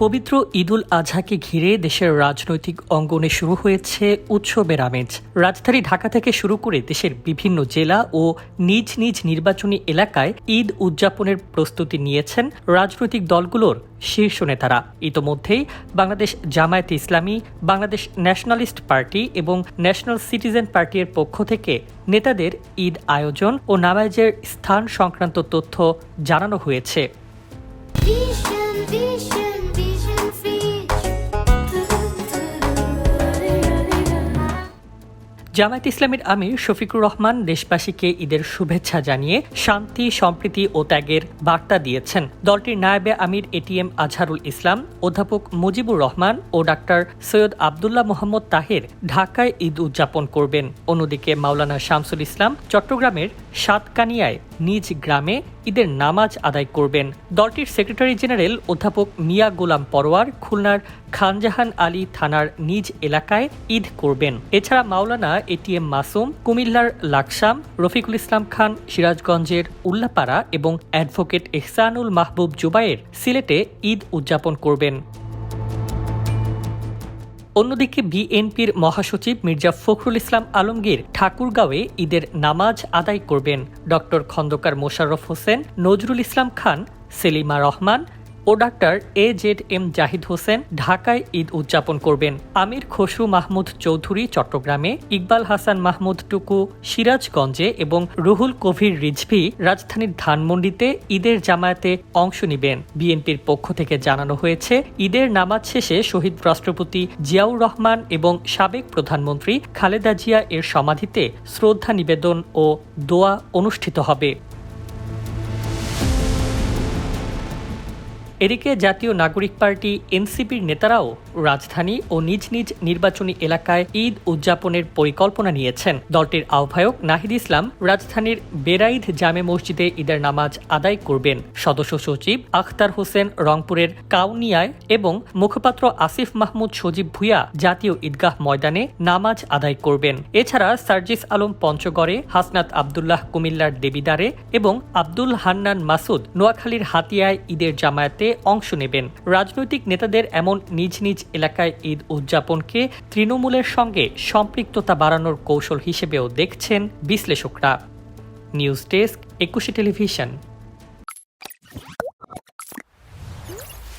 পবিত্র ঈদুল আজহাকে ঘিরে দেশের রাজনৈতিক অঙ্গনে শুরু হয়েছে উৎসবের আমেজ। রাজধানী ঢাকা থেকে শুরু করে দেশের বিভিন্ন জেলা ও নিজ নিজ নির্বাচনী এলাকায় ঈদ উদযাপনের প্রস্তুতি নিয়েছেন রাজনৈতিক দলগুলোর শীর্ষ নেতারা। ইতোমধ্যেই বাংলাদেশ জামায়াতে ইসলামী, বাংলাদেশ ন্যাশনালিস্ট পার্টি এবং ন্যাশনাল সিটিজেন পার্টির পক্ষ থেকে নেতাদের ঈদ আয়োজন ও নামাজের স্থান সংক্রান্ত তথ্য জানানো হয়েছে। জামায়াতে ইসলামীর আমির শফিকুর রহমান দেশবাসীকে ঈদের শুভেচ্ছা জানিয়ে শান্তি, সম্প্রীতি ও ত্যাগের বার্তা দিয়েছেন। দলটির নায়েবে আমির এটিএম আজহারুল ইসলাম, অধ্যাপক মুজিবুর রহমান ও ডাক্তার সৈয়দ আবদুল্লাহ মোহাম্মদ তাহের ঢাকায় ঈদ উদযাপন করবেন। অন্যদিকে মাওলানা শামসুল ইসলাম চট্টগ্রামের সাতকানিয়ায় নিজ গ্রামে ঈদের নামাজ আদায় করবেন। দলটির সেক্রেটারি জেনারেল অধ্যাপক মিয়া গোলাম পরোয়ার খুলনার খানজাহান আলী থানার নিজ এলাকায় ঈদ করবেন। এছাড়া মাওলানা এটিএম মাসুম কুমিল্লার লাকসাম, রফিকুল ইসলাম খান সিরাজগঞ্জের উল্লাপাড়া এবং অ্যাডভোকেট ইহসানুল মাহবুব জুবায়ের সিলেটে ঈদ উদযাপন করবেন। অন্যদিকে বিএনপির মহাসচিব মির্জা ফখরুল ইসলাম আলমগীর ঠাকুরগাঁওয়ে ঈদের নামাজ আদায় করবেন। ডক্টর খন্দকার মোশাররফ হোসেন, নজরুল ইসলাম খান, সেলিমা রহমান ও ডাক্তার AZM জাহিদ হোসেন ঢাকায় ঈদ উদযাপন করবেন। আমির খসরু মাহমুদ চৌধুরী চট্টগ্রামে, ইকবাল হাসান মাহমুদ টুকু সিরাজগঞ্জে এবং রুহুল কবির রিজভী রাজধানীর ধানমন্ডিতে ঈদের জামায়াতে অংশ নেবেন। বিএনপির পক্ষ থেকে জানানো হয়েছে, ঈদের নামাজ শেষে শহীদ রাষ্ট্রপতি জিয়াউর রহমান এবং সাবেক প্রধানমন্ত্রী খালেদা জিয়া এর সমাধিতে শ্রদ্ধা নিবেদন ও দোয়া অনুষ্ঠিত হবে। এদিকে জাতীয় নাগরিক পার্টি এনসিপির নেতারাও রাজধানী ও নিজ নিজ নির্বাচনী এলাকায় ঈদ উদযাপনের পরিকল্পনা নিয়েছেন। দলটির আহ্বায়ক নাহিদ ইসলাম রাজধানীর বেরাইদ জামে মসজিদে ঈদের নামাজ আদায় করবেন। সদস্য সচিব আখতার হোসেন রংপুরের কাউনিয়ায় এবং মুখপাত্র আসিফ মাহমুদ সজীব ভুঁইয়া জাতীয় ঈদগাহ ময়দানে নামাজ আদায় করবেন। এছাড়া সার্জিস আলম পঞ্চগড়ে, হাসনাত আবদুল্লাহ কুমিল্লার দেবিদারে এবং আব্দুল হান্নান মাসুদ নোয়াখালীর হাতিয়ায় ঈদের জামায়াতে অংশ নেবেন। রাজনৈতিক নেতাদের এমন নিজ নিজ এলাকায় ঈদ উদযাপনকে তৃণমূলের সঙ্গে সম্পৃক্ততা বাড়ানোর কৌশল হিসেবেও দেখছেন বিশ্লেষকরা। News desk, 21 television.